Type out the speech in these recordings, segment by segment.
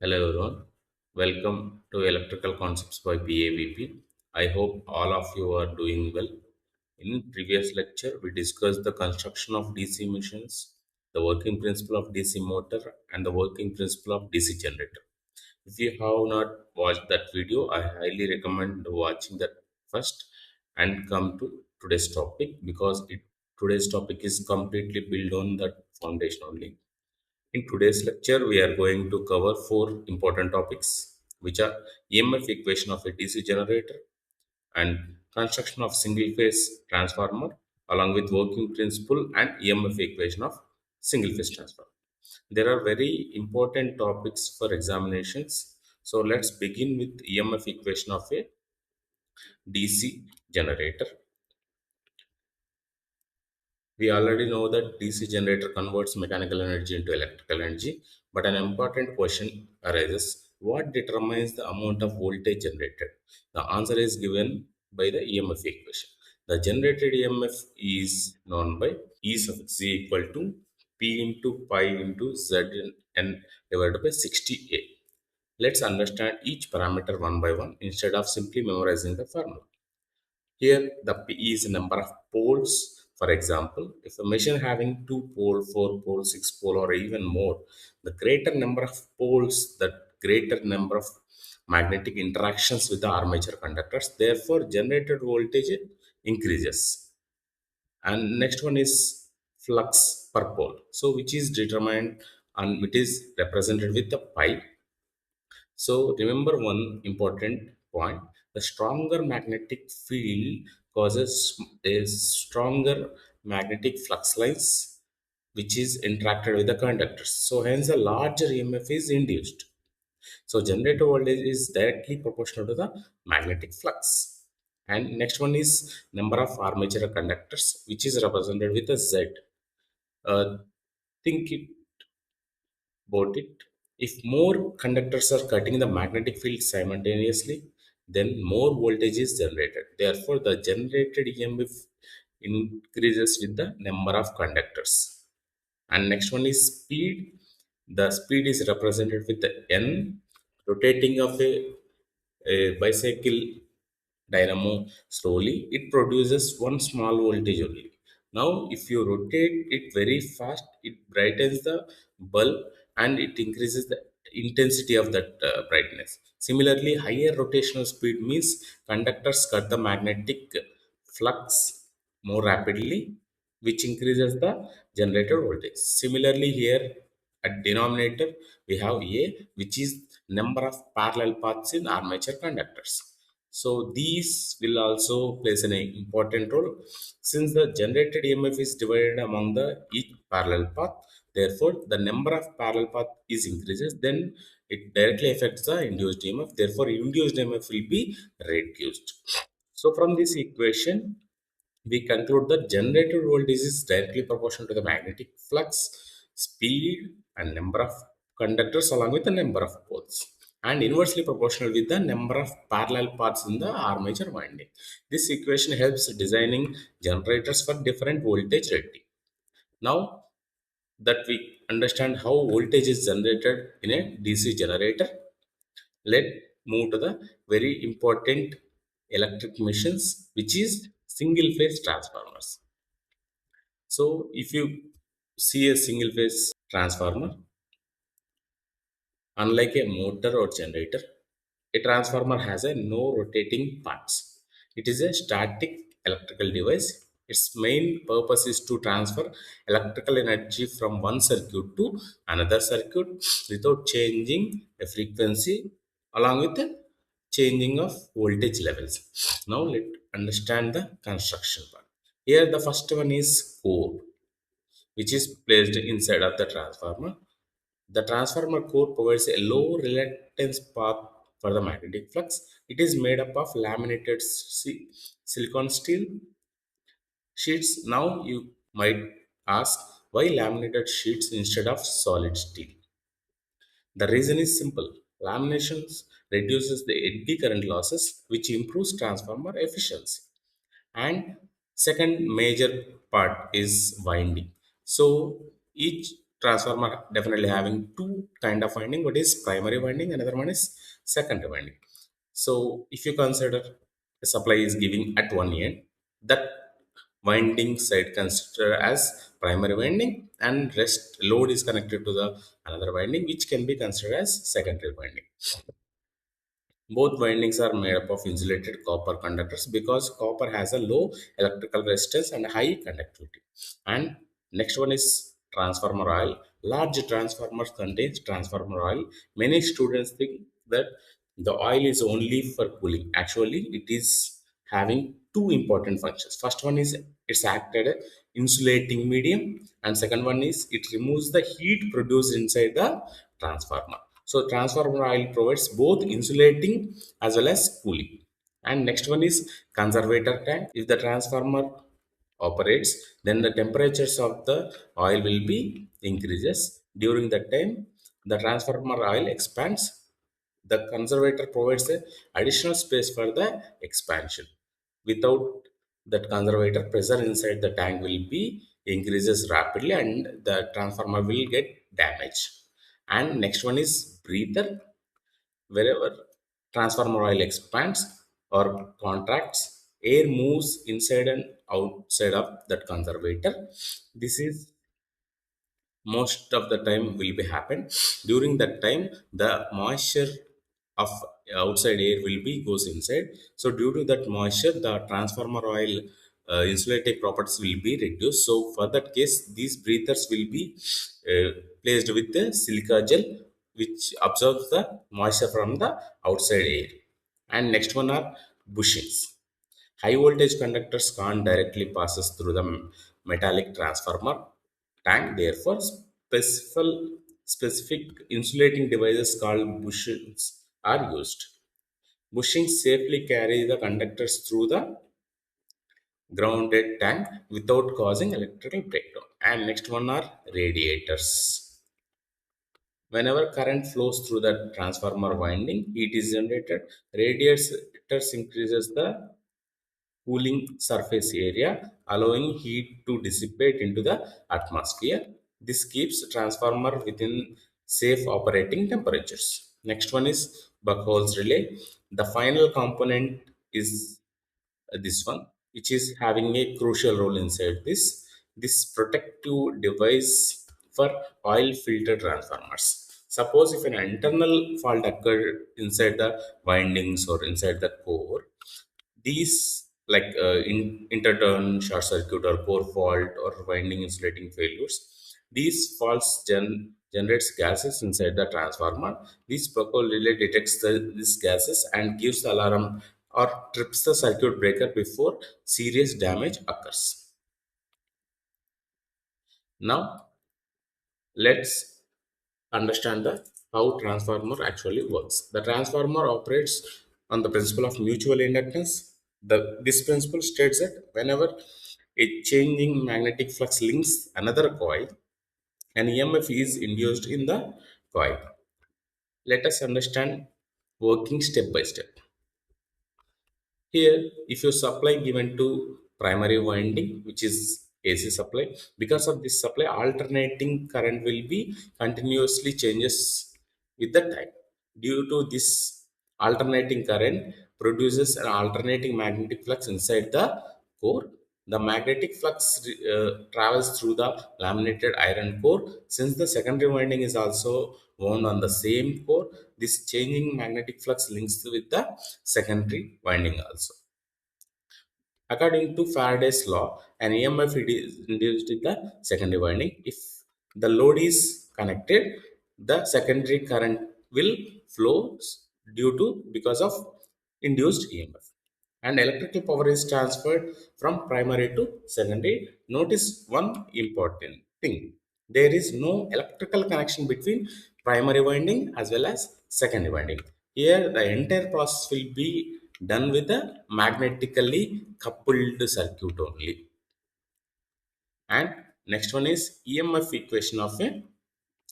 Hello everyone, welcome to Electrical Concepts by PAVP. I hope all of you are doing well. In previous lecture, we discussed the construction of DC machines, the working principle of DC motor, and the working principle of DC generator. If you have not watched that video, I highly recommend watching that first and come to today's topic because today's topic is completely built on that foundation only. In today's lecture, we are going to cover four important topics, which are EMF equation of a DC generator and construction of single phase transformer, along with working principle and EMF equation of single phase transformer. There are very important topics for examinations. So let's begin with EMF equation of a DC generator. We already know that DC generator converts mechanical energy into electrical energy, but an important question arises: what determines the amount of voltage generated? The answer is given by the EMF equation. The generated EMF is known by E sub Z equal to P into pi into Z n divided by 60A. Let's understand each parameter one by one instead of simply memorizing the formula. Here, the P is number of poles. For example, if a machine having 2 pole, 4 pole, 6 pole, or even more, the greater number of poles, the greater number of magnetic interactions with the armature conductors. Therefore, generated voltage increases. And next one is flux per pole. So, which is determined and it is represented with the pi. So remember one important point. The stronger magnetic field causes a stronger magnetic flux lines which is interacted with the conductors. So hence a larger EMF is induced. So generator voltage is directly proportional to the magnetic flux. And next one is number of armature conductors which is represented with a Z. Uh, think it about it. If more conductors are cutting the magnetic field simultaneously, then more voltage is generated. Therefore, the generated EMF increases with the number of conductors. And next one is speed. The speed is represented with the N rotating of a bicycle dynamo slowly, it produces one small voltage only. Now, if you rotate it very fast, it brightens the bulb and it increases the intensity of that brightness. Similarly, higher rotational speed means conductors cut the magnetic flux more rapidly, which increases the generator voltage. Similarly, here at denominator we have A, which is number of parallel paths in armature conductors. So these will also plays an important role since the generated EMF is divided among the each parallel path. Therefore, the number of parallel path is increases, then it directly affects the induced EMF. Therefore, induced EMF will be reduced. So from this equation, we conclude that generated voltage is directly proportional to the magnetic flux, speed, and number of conductors along with the number of poles, and inversely proportional with the number of parallel paths in the armature winding. This equation helps designing generators for different voltage rating. Now that we understand how voltage is generated in a DC generator, let's move to the very important electric machines, which is single phase transformers. So if you see a single phase transformer, unlike a motor or generator, a transformer has a no rotating parts. It is a static electrical device. Its main purpose is to transfer electrical energy from one circuit to another circuit without changing a frequency along with the changing of voltage levels. Now let's understand the construction part. Here the first one is core, which is placed inside of the transformer. The transformer core provides a low reluctance path for the magnetic flux. It is made up of laminated silicon steel sheets. Now you might ask, why laminated sheets instead of solid steel? The reason is simple. Laminations reduces the eddy current losses, which improves transformer efficiency. And second major part is winding. So each transformer definitely having two kind of winding. One is primary winding, another one is secondary winding. So if you consider a supply is giving at one end, that winding side consider as primary winding, and rest load is connected to the another winding which can be considered as secondary winding. Both windings are made up of insulated copper conductors because copper has a low electrical resistance and high conductivity. And next one is transformer oil. Large transformers contains transformer oil. Many students think that the oil is only for cooling. Actually, it is having two important functions. First one is it's acted insulating medium, and second one is it removes the heat produced inside the transformer. So transformer oil provides both insulating as well as cooling. And next one is conservator tank. If the transformer operates, then the temperatures of the oil will be increases. During that time, the transformer oil expands. The conservator provides a additional space for the expansion. Without that conservator, pressure inside the tank will be increases rapidly and the transformer will get damaged. And next one is breather. Wherever transformer oil expands or contracts, air moves inside and outside of that conservator. This is most of the time will be happen. During that time, the moisture of outside air will be goes inside. So due to that moisture, the transformer oil insulating properties will be reduced. So for that case, these breathers will be uh, placed with the silica gel which absorbs the moisture from the outside air. And next one are bushings. High voltage conductors can't directly passes through the metallic transformer tank. Therefore, specific insulating devices called bushings are used. Bushings safely carry the conductors through the grounded tank without causing electrical breakdown. And next one are radiators. Whenever current flows through the transformer winding, heat is generated. Radiators increases the cooling surface area, allowing heat to dissipate into the atmosphere. This keeps transformer within safe operating temperatures. Next one is Buchholz relay. The final component is this one, which is having a crucial role inside this protective device for oil filter transformers. Suppose if an internal fault occurred inside the windings or inside the core, these like interturn, short circuit, or core fault, or winding insulating failures, these faults generates gases inside the transformer. This Buckle relay detects these gases and gives the alarm or trips the circuit breaker before serious damage occurs. Now let's understand the how transformer actually works. The transformer operates on the principle of mutual inductance. This principle states that whenever a changing magnetic flux links another coil, an EMF is induced in the coil. Let us understand working step by step. Here, if your supply given to primary winding, which is AC supply, because of this supply, alternating current will be continuously changes with the time. Due to this alternating current produces an alternating magnetic flux inside the core. The magnetic flux travels through the laminated iron core. Since the secondary winding is also wound on the same core, this changing magnetic flux links with the secondary winding also. According to Faraday's law, an EMF is induced in the secondary winding. If the load is connected, the secondary current will flow due to because of induced EMF. And electrical power is transferred from primary to secondary. Notice one important thing. There is no electrical connection between primary winding as well as secondary winding. Here, the entire process will be done with a magnetically coupled circuit only. And next one is EMF equation of a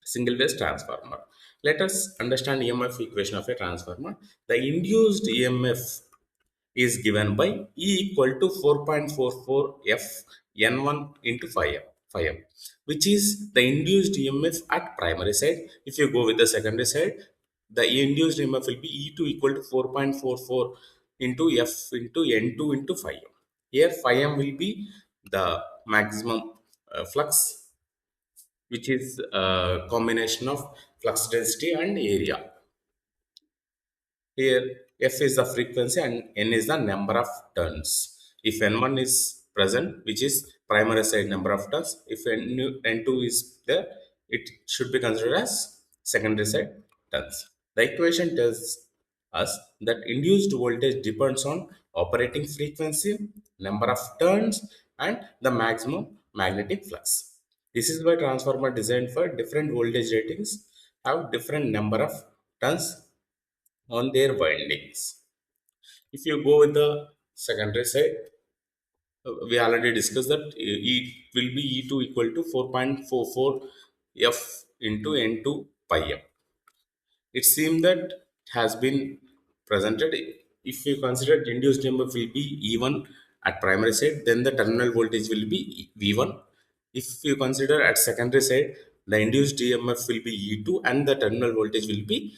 single phase transformer. Let us understand EMF equation of a transformer. The induced EMF is given by E equal to 4.44 F N1 into 5 M. phi m, which is the induced EMF at primary side. If you go with the secondary side, the induced EMF will be E2 equal to 4.44 into F into N2 into phi m. Here phi m will be the maximum flux, which is a combination of flux density and area. Here, F is the frequency and N is the number of turns. If N1 is present, which is primary side number of turns, if N2 is there, it should be considered as secondary side turns. The equation tells us that induced voltage depends on operating frequency, number of turns, and the maximum magnetic flux. This is why transformer designed for different voltage ratings have different number of turns on their windings. If you go with the secondary side, we already discussed that it will be E2 equal to 4.44 F into N2 pi M. It seems that it has been presented. If you consider induced EMF will be E1 at primary side, then the terminal voltage will be V1. If you consider at secondary side, the induced EMF will be E2 and the terminal voltage will be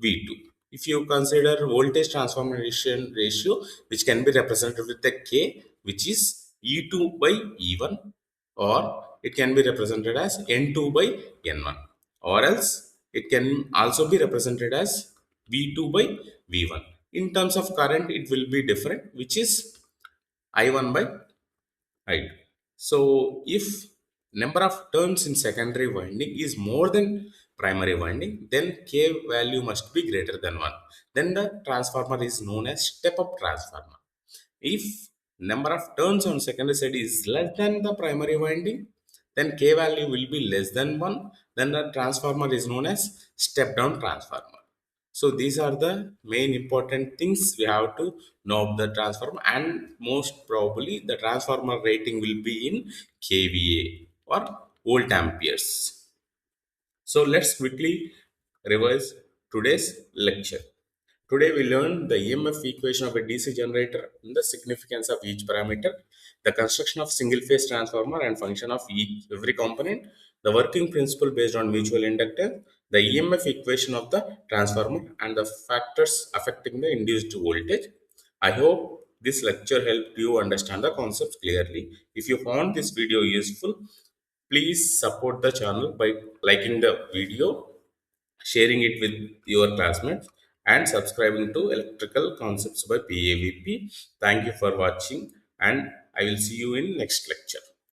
V2. If you consider voltage transformation ratio, which can be represented with the K, which is E2 by E1, or it can be represented as N2 by N1, or else it can also be represented as V2 by V1. In terms of current, it will be different, which is I1 by I2. So, if number of turns in secondary winding is more than primary winding, then K value must be greater than 1. Then the transformer is known as step-up transformer. If number of turns on secondary side is less than the primary winding, then K value will be less than 1. Then the transformer is known as step down transformer. So these are the main important things we have to know of the transformer, and most probably the transformer rating will be in kVA or volt amperes. So let's quickly revise today's lecture. Today we learned the EMF equation of a DC generator and the significance of each parameter, the construction of single phase transformer and function of every component, the working principle based on mutual inductance, the EMF equation of the transformer, and the factors affecting the induced voltage. I hope this lecture helped you understand the concepts clearly. If you found this video useful, please support the channel by liking the video, sharing it with your classmates, and subscribing to Electrical Concepts by PAVP. Thank you for watching, and I will see you in next lecture.